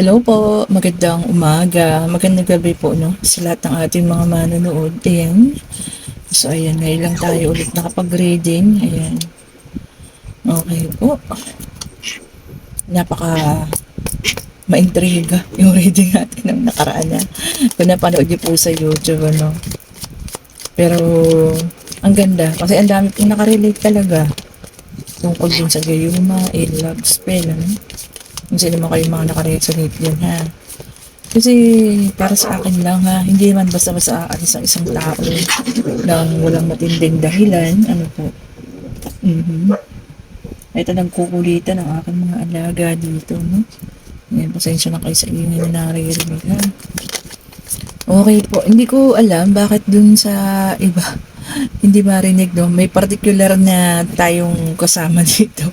Hello po, magandang umaga, magandang gabi po, no, sa lahat ng ating mga manonood. Ayan. So, ayan, ngayon lang tayo ulit nakapag-reading. Ayan. Okay po. Napaka maintriga yung reading natin ng nakaraan na. Kung napanood niyo po sa YouTube, ano. Pero, ang ganda. Kasi ang dami pong nakarelate talaga. Tungkol din sa gayuma, love spell, ano. Kung sino man kayo mga nakaresonate yun, ha. Kasi para sa akin lang ha, hindi naman basta-basta aalis ang isang tao nang walang matinding dahilan. Ano po? Ito nagkukulitan ang aking mga alaga dito, no? Ngayon, pasensya na kayo sa ingay na naririnig ha. Okay po, hindi ko alam bakit dun sa iba hindi marinig, no? May particular na tayong kasama dito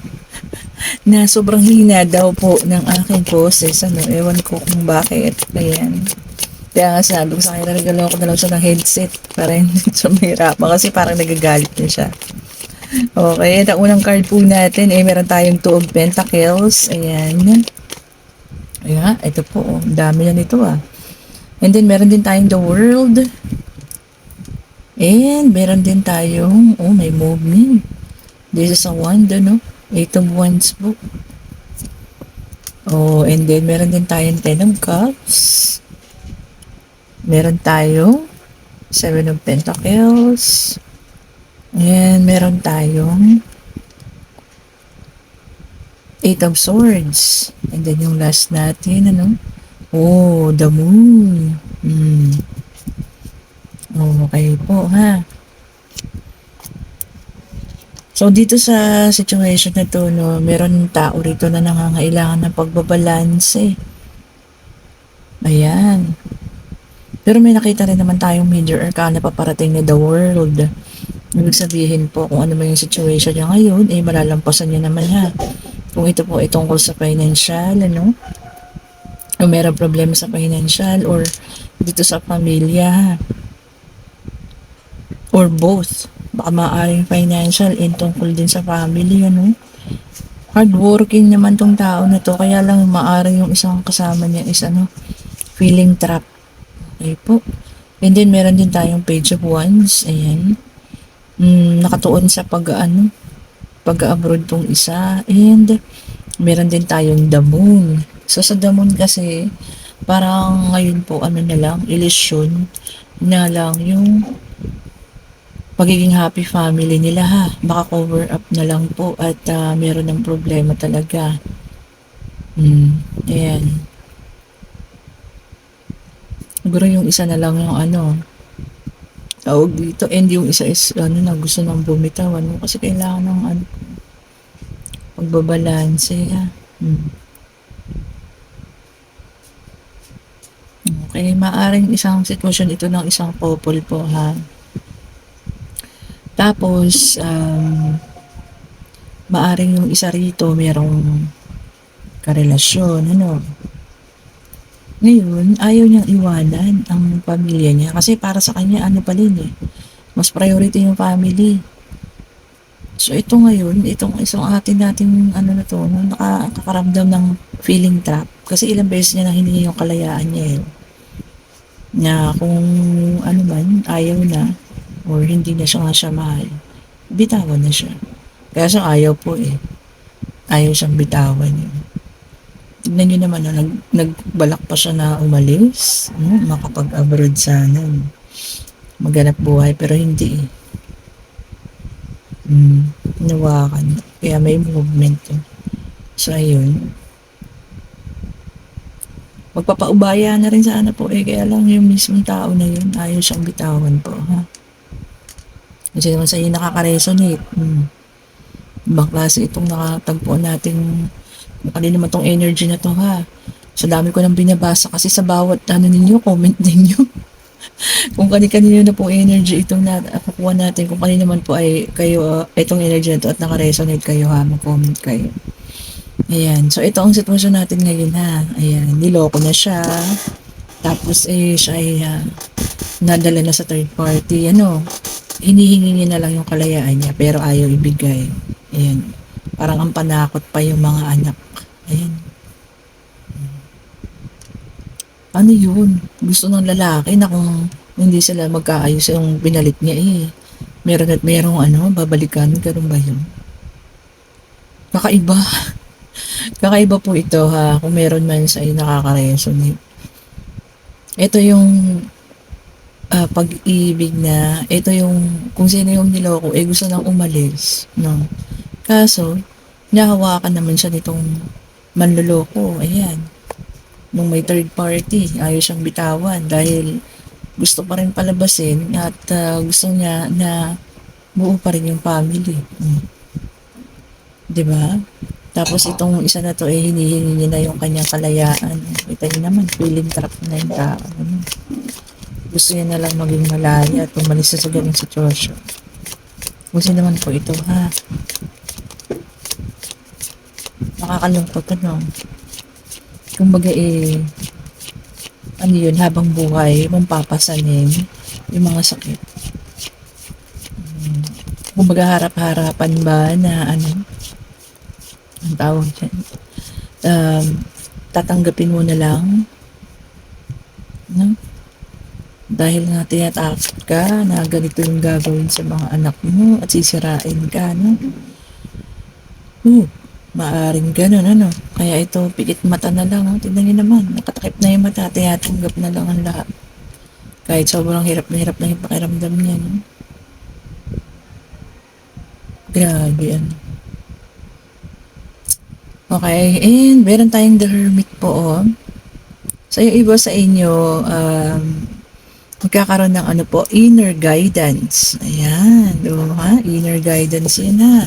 na sobrang hina daw po ng aking boses. Ano, ewan ko kung bakit. Ayan. Kaya nga sabi ko sa kanya, regalo ko na lang siya ng headset para hindi siya mahirapan kasi parang nagagalit na siya. Okay, at ang unang card po natin, meron tayong Two of Pentacles. Ayan. Ayan, ito po. Oh, dami na nito ah. And then, meron din tayong The World. And, meron din tayong, oh, may movement. This is a wand, no? Eight of Wands po. Oh, and then, meron din tayong Ten of Cups. Meron tayong Seven of Pentacles. And meron tayong Eight of Swords. And then yung last natin, ano? Oh, the Moon. Okay po, ha? So, dito sa situation na to, no, meron tao rito na nangangailangan ng pagbabalanse. Ayan. Pero may nakita rin naman tayong major arcana paparating na The World. Ibig sabihin po, kung ano man yung situation niya ngayon, malalampasan niya naman ha. Kung ito po ay tungkol sa financial, ano? O meron problema sa financial or dito sa pamilya ha. Or both. Baka maaaring financial and tungkol din sa family, ano? Hardworking naman tong tao na to, kaya lang maaaring yung isang kasama niya is ano, feeling trap. Okay po. And then meron din tayong Page of Wands. Ayan. Nakatuon sa pag-abroad tong isa. And meron din tayong The Moon. So sa The Moon kasi parang ngayon po ano na lang, illusion na lang yung pagiging happy family nila ha. Baka cover up na lang po at meron ng problema talaga. Ayan. Siguro yung isa na lang yung ano, tawag dito, and yung isa is ano na gusto nang bumitawan mo kasi kailangan ng ano, pagbabalanse ha. Okay, maaring isang sitwasyon ito ng isang couple po ha. Tapos, maaring yung isa rito merong karelasyon, ano. Ngayon, ayaw niyang iwanan ang pamilya niya kasi para sa kanya ano pa rin mas priority yung family. So ito ngayon, itong isang nating ano na to, no, nakakaramdam ng feeling trap kasi ilang beses niya na hiningi yung kalayaan niya na kung ano man, ayaw na or hindi na siya mahal, bitawan na siya. Kaya siya ayaw po ayaw siyang bitawan Tignan nyo naman, nagbalak pa siya na umalis, makapag-abroad sana, maghanap buhay, pero hindi Hinawakan. Kaya may movement So, ayun. Magpapaubaya na rin sana po kaya lang yung mismong tao na yun, ayaw siyang bitawan po, ha? Kasi naman sa'yo nakaka-resonate. Ibang klase itong nakatagpuan natin ano naman tong energy na to ha. So dami ko nang binabasa kasi sa bawat ano ninyo, comment ninyo. Kung kanino na po energy itong nakukuha natin, kung kanino naman po ay kayo itong energy na to at naka-resonate kayo ha, mag-comment kayo. Ayan, so ito ang sitwasyon natin ngayon ha. Ayan, niloko na siya. Tapos siya ay nadala na sa third party. Ano, hinihingi niya na lang yung kalayaan niya pero ayaw ibigay. Ayan, parang ang panakot pa yung mga anak. Ayan. Ano yun? Gusto ng lalaki na kung hindi sila magkaayos yung binalik niya eh. Meron at merong ano, babalikan, ganun ba yun? Kakaiba. Kakaiba po ito ha, kung meron man sa inyo nakaka-resonate. Ito yung pag-ibig na, ito yung, kung sino yung niloko, eh gusto nang umalis, no? Kaso, nahawakan naman siya nitong manloloko, ayan. Nung may third party, ayaw siyang bitawan dahil gusto pa rin palabasin at gusto niya na buo pa rin yung family. 'Di ba? Tapos itong isa na to eh hinihingi niya na yung kanyang kalayaan. Kita niyo naman, feeling trap na yung tao. Ano? Gusto niya na lang maging malaya at umalis na sa ganung sitwasyon. Kasi naman po ito ha. Nakakalungkot ano. Kumbaga eh, ano yun, habang buhay, mong papasanin yung mga sakit. Kumbaga harap-harapan ba na ano, ang tawag dyan, um, tatanggapin mo na lang, no? Dahil nga tinatakot ka na ganito yung gagawin sa mga anak mo at sisirain ka, no? Maaring ganun, ano? Kaya ito, pikit mata na lang, oh. Tignan niyo naman, nakatakip na yung mata, tinatanggap na lang ang lahat. Kahit sobrang hirap na yung pakiramdam niya, no? Grabe, ano? Okay, and meron tayong The Hermit po, oh. So, yung iba sa inyo, magkakaroon ng ano po, inner guidance. Ayan, ha? Inner guidance yan ha.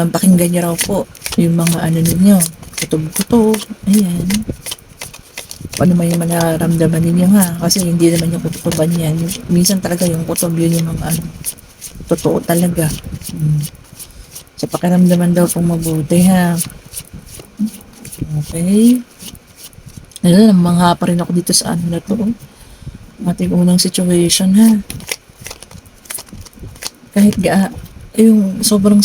Pakinggan niyo raw po yung mga ano ninyo, kutob-kutob. Ayan. Ano man yung manaramdaman ninyo ha. Kasi hindi naman yung kutoban yan. Minsan talaga yung kutob yun yung mga ano, totoo talaga. Sa pakiramdaman daw pong mabuti ha. Okay. Ayun, namangha pa rin ako dito sa ano na to. Ating unang situation ha. Kahit yung sobrang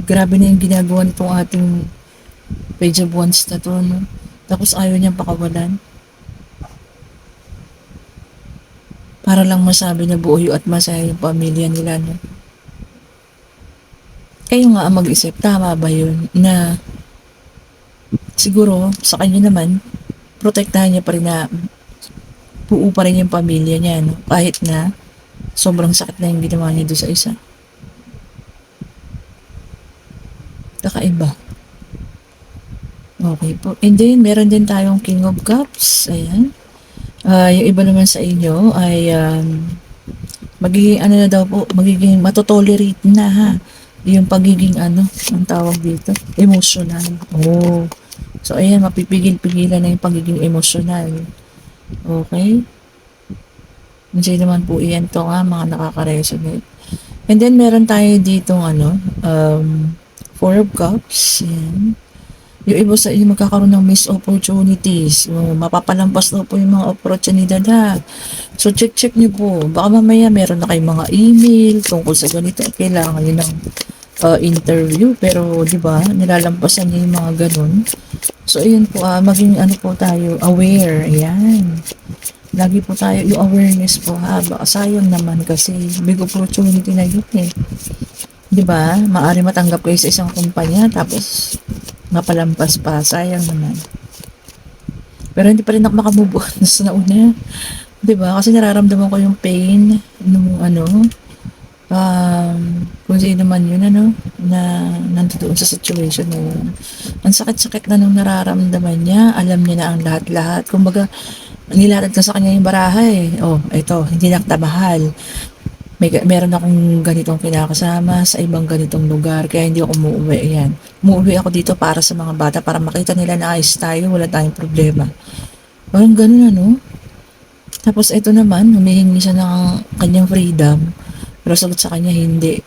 grabe na yung ginagawa nitong ating page of wands na to, no? Tapos ayaw niyang pakawalan. Para lang masabi na buo at masaya yung pamilya nila, no? Kayo nga ang mag-isip, tama ba yun? Na siguro sa kanya naman, protektahan niya pa rin na buo pa rin yung pamilya niya, no? Kahit na sobrang sakit na yung ginawa niya doon sa isa. Kakaiba. Okay po. And then, meron din tayong King of Cups. Ayan. Yung iba naman sa inyo ay magiging ano na daw po, magiging matotolerate na ha. Yung pagiging ano, ang tawag dito, emotional. Oh. So, ayan, mapipigil-pigilan na yung pagiging emotional. Okay? Kasi naman po iyan to nga, mga nakaka-resonate. And then, meron tayo dito ano, Four of Cups. Ayan. Yung iba sa inyo magkakaroon ng missed opportunities. Mapapalampas daw po yung mga oportunidad ha. So, check nyo po. Baka mamaya meron na kayong mga email tungkol sa ganito. Kailangan yun ng interview. Pero, di ba, nilalampasan niyo yung mga ganun. So, ayun po, maging ano po tayo, aware. Ayan. Lagi po tayo, yung awareness po ha. Baka sayang naman kasi big opportunity na yun eh. Di ba? Maari matanggap kayo sa isang kumpanya tapos mapalampas pa. Sayang naman. Pero hindi pa rin ako makamove on sa nauna. Di ba? Kasi nararamdaman ko yung pain nung ano, kung sino man yun, ano, na nandoon sa situation na yun. Ang sakit-sakit na nung nararamdaman niya, alam niya na ang lahat-lahat. Kumbaga, nilatag na sa kanya yung baraha eh. Oh, ito, hindi na kita mahal. Meron akong ganitong kinakasama sa ibang ganitong lugar, kaya hindi ako umuwi. Yan. Umuwi ako dito para sa mga bata, para makita nila na ayos tayo, wala tayong problema. Parang ganun ano. Tapos ito naman, humihingi siya ng kanyang freedom, pero sagot sa kanya, hindi.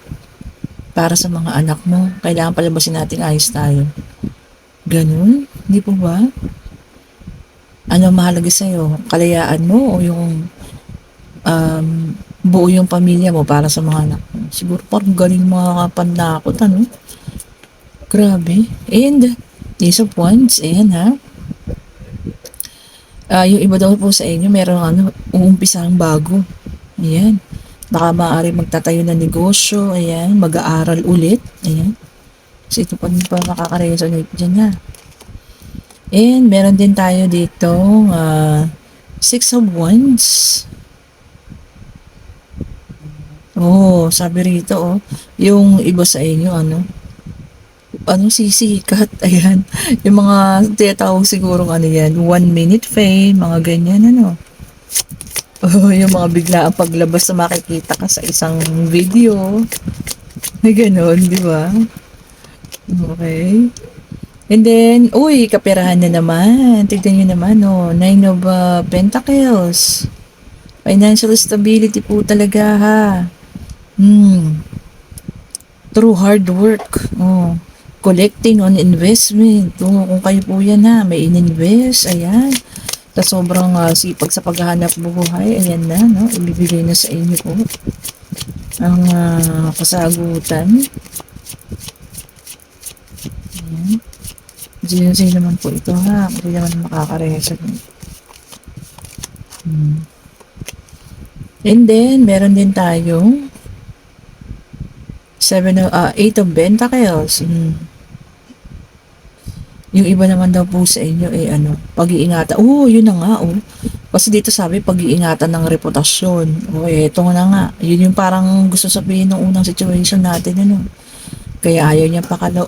Para sa mga anak mo, kailangan palabasin natin ayos tayo. Ganun? Hindi po ba? Ano mahalaga sa'yo? Kalayaan mo o yung buo yung pamilya mo para sa mga anak mo? Siguro parang galing mga pandakot, ano? Grabe. And, Ace of Wands, ayan ha. Yung iba daw po sa inyo meron ano, uumpisang bago. Ayan. Baka maaari magtatayo ng negosyo, ayan, mag-aaral ulit, ayan. Kasi ito pa makaka-resonate dyan na. And meron din tayo dito, Six of Wands. Oh, sabi rito, oh, yung iba sa inyo, sisikat, ayan. Yung mga tinatawag sigurong ano yan, 1 minute fame, mga ganyan, ano. Oh, yung mga bigla ang paglabas na makikita ka sa isang video. May ganon, di ba? Okay. And then, uy, kaperahan na naman. Tignan nyo naman, oh. Nine of Pentacles. Financial stability po talaga, ha. Through hard work. Oh. Collecting on investment. Oh, kung kayo po yan, ha. May ininvest. Ayan. Sa sobrang sipag sa paghahanap buhay. Ayan na, no. Ibibigay na sa inyo po ang kasagutan. Ayan. Sino naman po ito, ha? Hindi naman makaka-resonate. And then, meron din tayong Eight of Pentacles. Yung iba naman daw po sa inyo, pag-iingatan. Oh, yun na nga, oh. Kasi dito sabi, pag-iingatan ng reputasyon. Oh, ito na nga. Yun yung parang gusto sabihin ng unang situation natin, ano. Kaya ayaw niya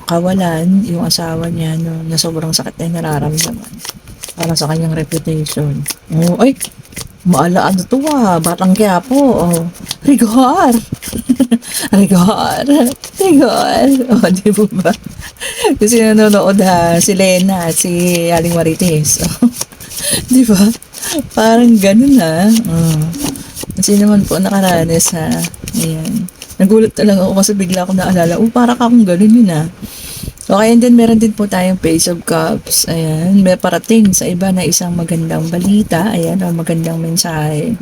kawalan yung asawa niya, no, na sobrang sakit na yung nararamdaman para sa kanyang reputation. Oh, ay, ano to, Batang Quiapo. Oh, Rigor. Rigor. Rigor. Oh, di ba ba? Kasi nanonood, si Lena at si Aling Marites. Oh, di ba? Parang ganun, ha. Oh. Kasi naman po nakaranas, ha. Ayan. Nagulat talaga ako kasi bigla ako naalala, para ka akong ganun yun, ha. Okay, and then meron din po tayong Page of Cups. Ayan, may parating sa iba na isang magandang balita. Ayan, o magandang mensahe.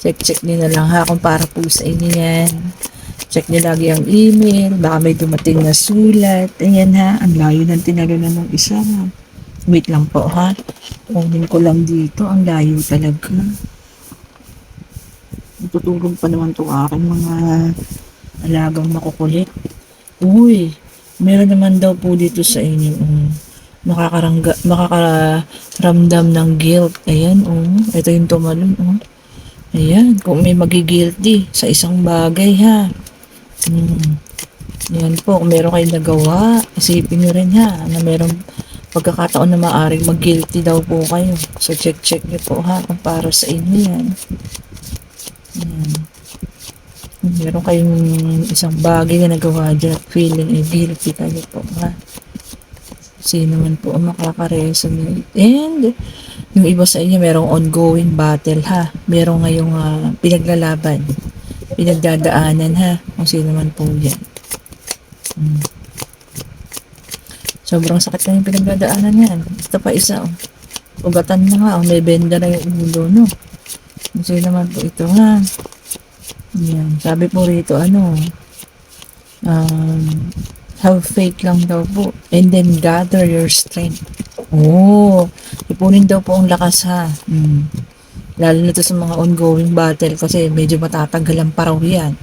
Check nyo na lang, ha, kung para po sa inyo yan. Check nyo lagi ang email. Baka may dumating na sulat. Ayan, ha, ang layo ng tinalunan ng isa, ha. Wait lang po, ha. Kunin ko lang dito. Ang layo talaga. Tutulong pa naman itong aking mga alagang makukulit. Uy, meron naman daw po dito sa inyo, makakaramdam ng guilt. Ayan, ito yung tumalon, Ayan, kung may magi-guilty sa isang bagay, ha. Ayan po, kung meron kayong nagawa, isipin nyo rin, ha, na meron pagkakataon na maaaring mag-guilty daw po kayo. So, check nyo po, ha, kung para sa inyo yan. Meron kayong isang bagay na nagawa dyan at feeling guilty kayo po, ha. Sino man po ang makaka-resonate. And yung iba sa inyo merong ongoing battle, ha. Merong ngayong pinaglalaban, pinagdadaanan, ha. Kung sino man po yan. Sobrang sakit na yung pinagdadaanan yan. Ito pa isa, ugatan na nga, may benda na yung ulo, no. Kung sino man po ito, ha. Yan. Sabi po rito, have faith lang daw po. And then gather your strength. Oh, ipunin daw po ang lakas, ha. Lalo na to sa mga ongoing battle kasi medyo matatagalan pa raw yan.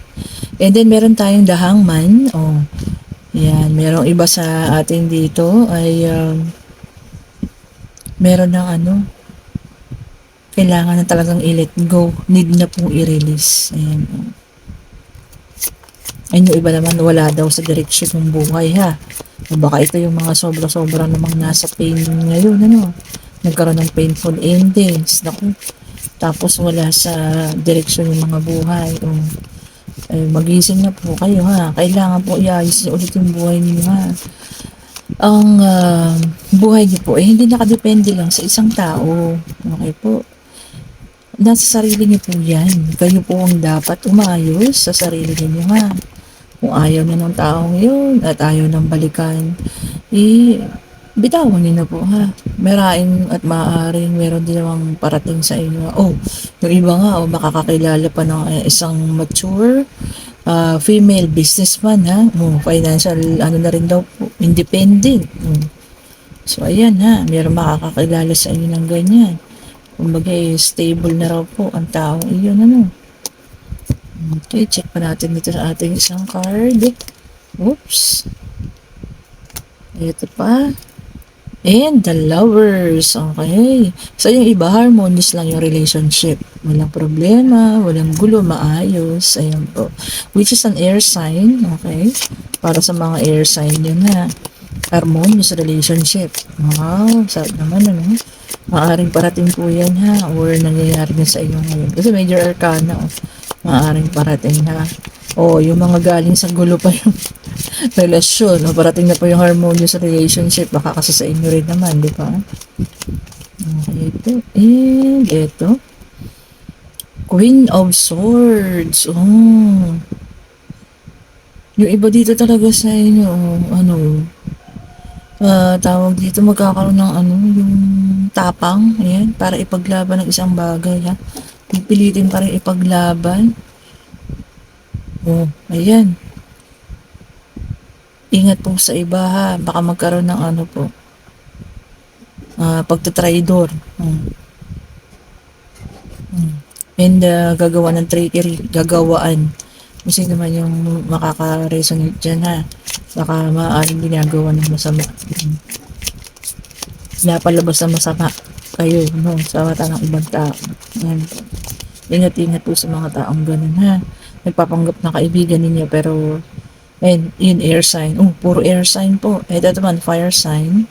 And then meron tayong The Hangman. Oh, yan. Merong iba sa atin dito ay meron ng kailangan na talagang i-let go. Need na pong i-release. Ayan. Ayun yung iba naman wala daw sa direksyon ng buhay, ha. O baka ito yung mga sobra-sobra namang nasa pain ngayon, Nagkaroon ng painful endings. Naku. Tapos wala sa direksyon ng mga buhay. Magising na po kayo, ha. Kailangan po iayos ulit yung buhay niyo, ha. Ang buhay niyo po hindi nakadepende lang sa isang tao. Okay po. Nasa sarili niyo po yan. Kayo po ang dapat umayos sa sarili niyo, ha. Kung ayaw na ng taong yun at ayaw nang balikan, bitawan niyo na po, ha. Meraing at maaaring meron din namang parating sa inyo. Yung iba nga, makakakilala pa ng isang mature female businessman, ha. Financial, na rin daw po, independent. So, ayan, ha. Meron makakakilala sa inyo ng ganyan. Kumbaga stable na raw po ang taong iyon, ano. Okay, check pa natin dito sa ating isang card. Oops. Ito pa. And the lovers. Okay. So, yung iba, harmonious lang yung relationship. Walang problema, walang gulo, maayos. Ayan po. Which is an air sign. Okay. Para sa mga air sign yun na. Harmonious relationship. Wow. Sabi naman, ano. Maaring parating po yan ha. Or nangyayari na sa inyo ngayon. Kasi major arcana. Oh. Maaring parating na. Oh, yung mga galing sa gulo pa yung relasyon, o parating na po yung harmonious relationship, baka kasi sa inyo rin naman, di ba? Okay, ito. And ito. Queen of Swords. Oh. Yung iba dito talaga sa inyo, ano, tawag dito, magkakaroon ng ano, yung tapang, ayan, para ipaglaban ng isang bagay, ha. Pipilitin pa rin ipaglaban. Oh, ayan. Ingat po sa iba ha, baka magkaroon ng ano po, pagtatraidor. And gagawa ng trickery, gagawaan. Kung sino man yung makaka-resonate dyan ha, baka maaaring ginagawa ng masama. Napalabas na masama kayo, no, sa mata ng ibang tao. Ayan. Ingat-ingat po sa mga taong ganun ha. Nagpapanggap na kaibigan ninyo pero and yun air sign. Oh, puro air sign po. Ito naman fire sign.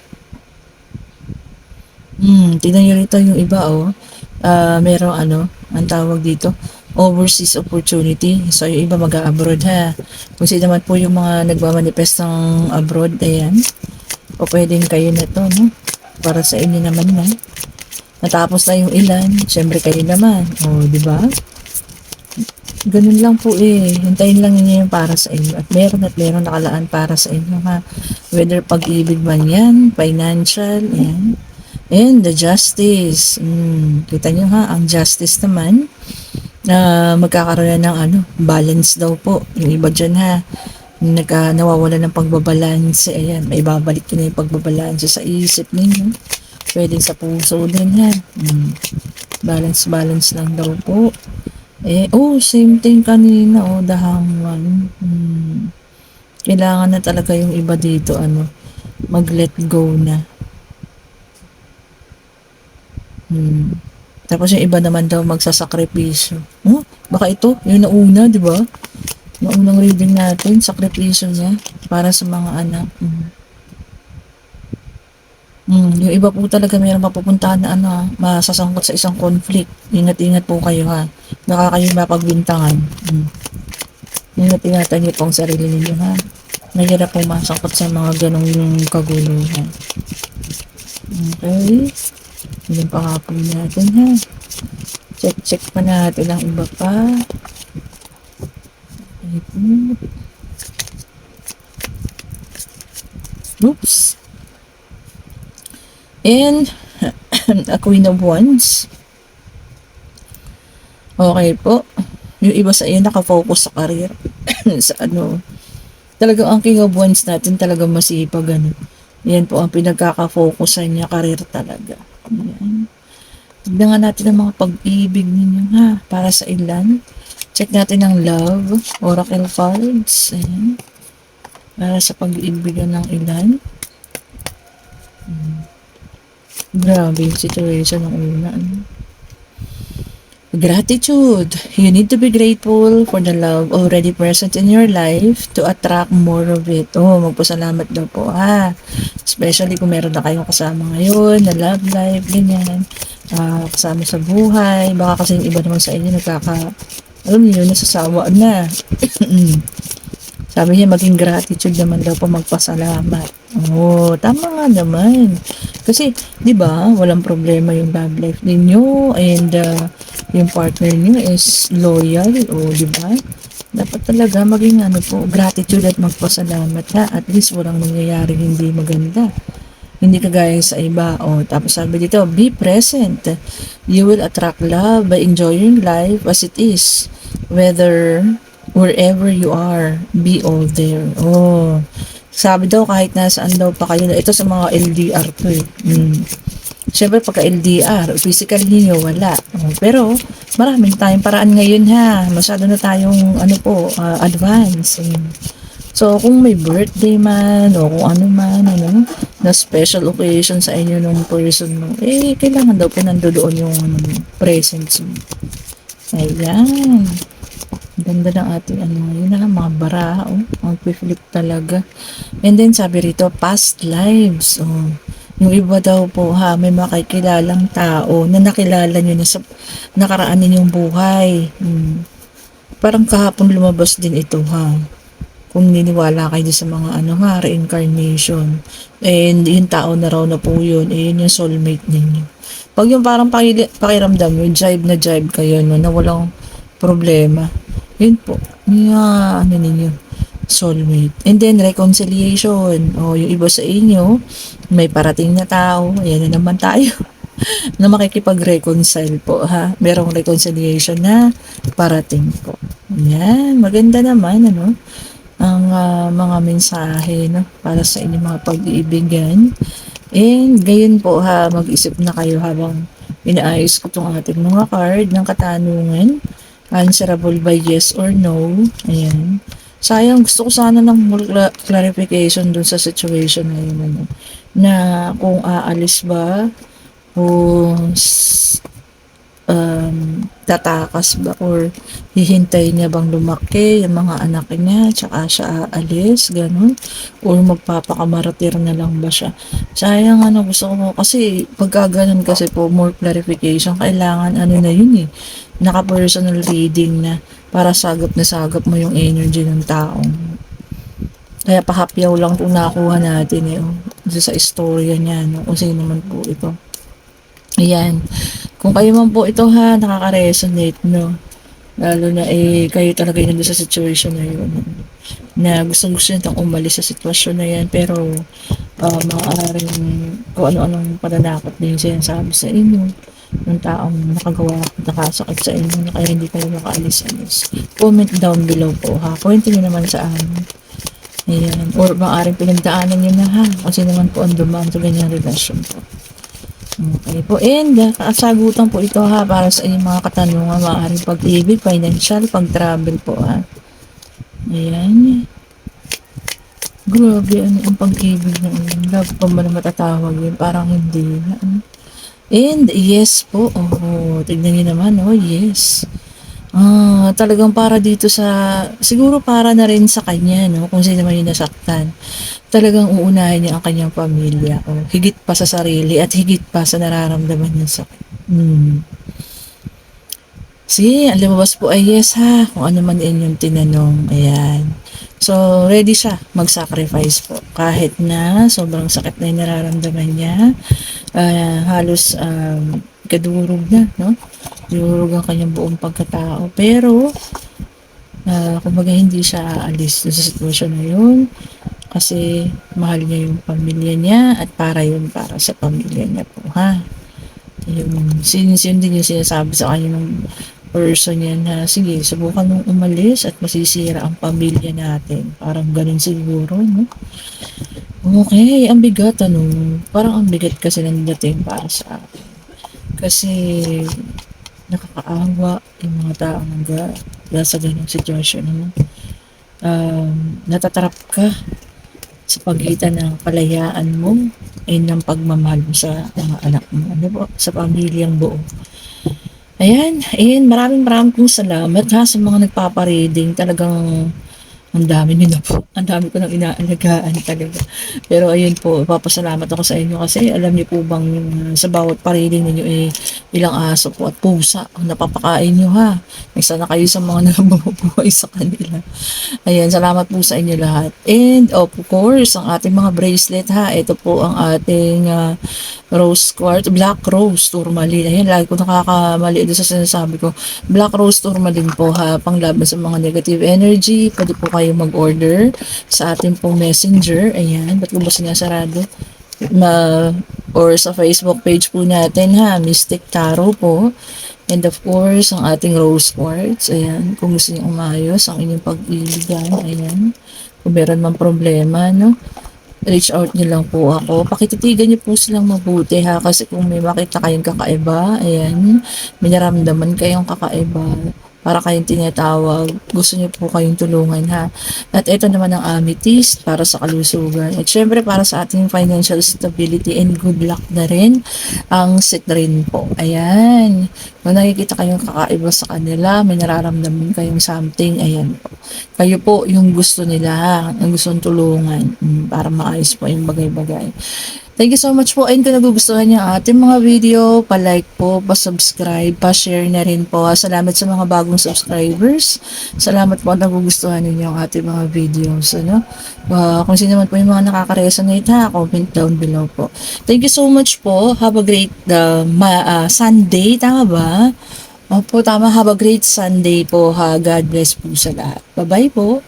Tingnan nyo rito yung iba oh. Merong ano, ang tawag dito, overseas opportunity. So yung iba mag-abroad ha. Kung sino naman po yung mga nagmamanifest ng abroad, ayan. O pwedeng kayo na to, no? Para sa inyo naman na. Natapos na yung ilan, syempre kayo naman. O, di ba? Ganun lang po eh. Hintayin lang niyo yung para sa inyo. At meron nakalaan para sa inyo ha. Whether pag-ibig man yan, financial, yan. And the justice. Kita nyo ha, ang justice naman, magkakaroon ng ano, balance daw po. Yung iba dyan ha, nawawala ng pagbabalanse. Ayan, may babalik yun yung pagbabalanse sa isip ninyo. Pwedeng sa puso din ha. Balance lang daw po. Same thing kanina, the hangman. Kailangan na talaga yung iba dito, ano, mag-let go na. Tapos yung iba naman daw magsasakripisyo. Baka ito, yung nauna, di ba? Naunang reading natin, sakripisyo niya para sa mga anak. Yung iba po talaga mayroong mapupuntahan na ano, masasangkot sa isang conflict. Ingat-ingat po kayo ha. Baka kayo mapagbintangan. Ingat-ingatan niyo po ang sarili ninyo ha. Mahirap pong masangkot sa mga ganong kaguluhan. Okay. Yan pa nga po natin ha. Check pa natin ang iba pa. Oops. And a Queen of Wands. Okay po. Yung iba sa iyo nakafocus sa career. Sa ano. Talagang ang King of Wands natin talagang masipag ano. Yan po ang pinagkaka-focusan niya, career talaga. Yan. Tignan nga natin ang mga pag-ibig ninyo ha. Para sa ilan. Check natin ang love. Oracle cards. Ayan. Para sa pag-iibigan ng ilan. Grabe yung situation ng una. Gratitude. You need to be grateful for the love already present in your life to attract more of it. Magpasalamat daw po ha. Especially kung meron na kayong kasama ngayon, na love life, ganyan. Kasama sa buhay. Baka kasi yung iba naman sa inyo alam niyo, nasasawa na. Sabi niya, maging gratitude naman daw po, magpasalamat. Tama nga naman. Kasi, di ba, walang problema yung love life ninyo and yung partner niyo is loyal. Di ba? Dapat talaga maging ano po, gratitude at magpasalamat ha. At least walang nangyayari hindi maganda. Hindi kagaya sa iba. Tapos sabi dito, be present. You will attract love by enjoying life as it is. Wherever you are, be all there. Sabi daw kahit nasaan daw pa kayo. Ito sa mga LDR to eh. Siyempre pagka LDR, physical niyo wala. Pero maraming tayong paraan ngayon ha. Masyado na tayong ano po, advance. So kung may birthday man o kung ano man ano, na special occasion sa inyo nung person mo, eh kailangan daw pinandoon yung presents mo. Ayan. Ganda ng ating ano ngayon na mga baraha, oh. Ang flip talaga. And then sabi rito, past lives. Oh. Yung iba daw po ha, may makikilalang tao na nakilala nyo na sa nakaraan ninyong buhay. Parang kahapon lumabas din ito ha. Kung niniwala kayo sa mga ano ha, reincarnation. And yung tao na raw na po yun, eh yun yung soulmate ninyo. Pag yung parang pakiramdam nyo, jive na jive kayo, no, na walang problema. Yun po, yung ano ninyo, soulmate. And then reconciliation. O yung iba sa inyo, may parating na tao, ayan na naman tayo. Na makikipag-reconcile po ha. Merong reconciliation na parating po. Ayan, maganda naman ano ang mga mensahe no, para sa inyong mga pag-iibigan. And gayon po ha, mag-isip na kayo habang inaayos ko itong ating mga card ng katanungan. Answerable by yes or no. Ayan. Sayang, gusto ko sana ng more clarification dun sa situation na yun. Ano, na kung aalis ba o tatakas ba or hihintay niya bang lumaki yung mga anak niya tsaka siya aalis, ganun, or magpapakamaratir na lang ba siya. Sayang ano, gusto ko kasi pagka ganun kasi po more clarification, kailangan ano na yun eh, naka personal reading na para sagap na sagap mo yung energy ng taong. Kaya pahapyaw lang po nakuha natin eh, oh, sa istorya niya, no? Kung sino man po ito. Ayan. Kung kayo man po ito ha, nakaka-resonate, no? Lalo na eh, kayo talaga yung nandun sa situation na yun. Na gustong-gusto nitong umalis sa sitwasyon na yan, pero maaaring kung ano-anong pananakot din sinasabi sa inyo ng taong nakagawa at nakasakit sa inyo na kaya hindi kayo makaalis-alis. Comment down below po ha. Kwento nyo naman sa amin. Ayan. Or maaaring pinagdaanan nyo na ha. Kasi naman po ang dumaan sa ganyang relasyon po. Okay po. And kasagutan po ito ha para sa inyong mga katanungan, maaaring pag-ibig, financial, pag-travel po ha. Ayan. Grabe, ano ang pag-ibig na yun? Love pa ba na matatawag yun? Parang hindi. And yes po. Oh, tignan niyo naman. Oh, yes. Talagang para dito sa, siguro para na rin sa kanya, no? Kung sino man yung nasaktan. Talagang uunahin niya ang kanyang pamilya. O, higit pa sa sarili at higit pa sa nararamdaman niya sakit. Sige, ang lumabas po ay yes ha. Kung ano man inyong tinanong. Ayan. So, ready siya mag-sacrifice po. Kahit na sobrang sakit na yung nararamdaman niya. Halos kadurog na, no? Durog ang kanyang buong pagkatao. Pero, kumbaga hindi siya aalis sa sitwasyon na yun. Kasi mahal niya yung pamilya niya at para yun para sa pamilya niya po, ha? Yung sin din yung sinasabi sa kanya ng person niya na sige, subukan mong umalis at masisira ang pamilya natin. Parang ganun siguro, no? Okay, ang bigat, ano? Parang ang bigat kasi ng dating para sa akin. Kasi nakakaawa yung mga taong nasa ganung sitwasyon, no? Natatrap ka sa pagitan ng kalayaan mo ay ng pagmamahal mo sa mga anak mo, ano po, sa pamilyang buo. Ayan, maraming pong salamat ha sa mga nagpapareading. Talagang ang dami nila po. Ang dami ko nang inaalagaan talaga. Pero ayun po, papasalamat ako sa inyo kasi alam niyo po bang sa bawat pareading ninyo ilang aso po at pusa ang napapakain niyo ha. Isa na kayo sa mga nabubuhay sa kanila. Ayan, salamat po sa inyo lahat. And of course, ang ating mga bracelet ha. Ito po ang ating rose quartz, black rose tourmaline. Ayan, lagi ko nakakamali doon sa sinasabi ko. Black rose tourmaline po ha, panglaban sa mga negative energy. Pwede po kayo mag-order sa ating pong messenger. Ayan, ba't ko ba sinasarado? Or sa Facebook page po natin ha, Mystic Tarot po. And of course, ang ating rose quartz. Ayan, kung gusto niyo umayos ang inyong pag-iligan. Ayan, kung meron man problema, no? reach out niyo lang po ako. Pakititigan niyo po silang mabuti ha, kasi kung may makita kayong kakaiba, ayan, may naramdaman kayong kakaiba, para kayong tinatawag, gusto niyo po kayong tulungan ha. At ito naman ang amethyst para sa kalusugan. At syempre para sa ating financial stability and good luck na rin ang citrine po. Ayan. Kung nakikita kayong kakaiba sa kanila, may nararamdaman kayong something, ayan po. Kayo po yung gusto nila ha, ang gustong tulungan para maayos po yung bagay-bagay. Thank you so much po. And kung nagugustuhan niyo ang ating mga video, pa-like po, pa-subscribe, pa-share na rin po. Salamat sa mga bagong subscribers. Salamat po at nagugustuhan ninyo ang ating mga videos. Ano? Kung sino man po yung mga nakaka-resonate ha, comment down below po. Thank you so much po. Have a great Sunday. Tama ba? Opo, tama. Have a great Sunday po ha. God bless po sa lahat. Bye-bye po.